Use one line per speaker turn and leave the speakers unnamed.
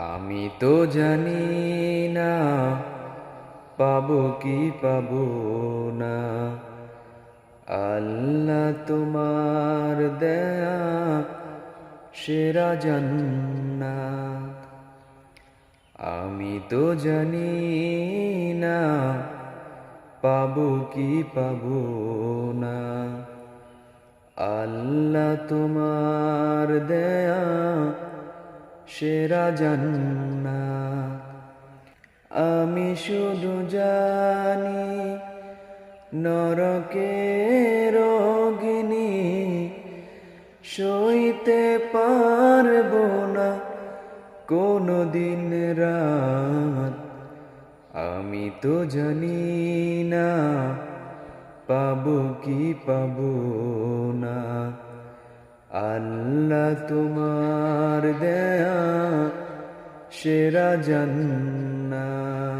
আমি তো জানি না পাবো কি পাবো না, আল্লাহ তোমার দেয়া সেরা জান্নাত। আমি তো জানি না পাবো কি পাবো না, আল্লাহ তোমার দেয়া সেরা জান্নাত। আমি শুধু জানি নরকের অগ্নি সইতে পারবো না কোনো দিন রাত। আমি তো জানি না পাবো কি পাবো না, আল্লাহ তোমার দেয়া সেরা জান্নাত।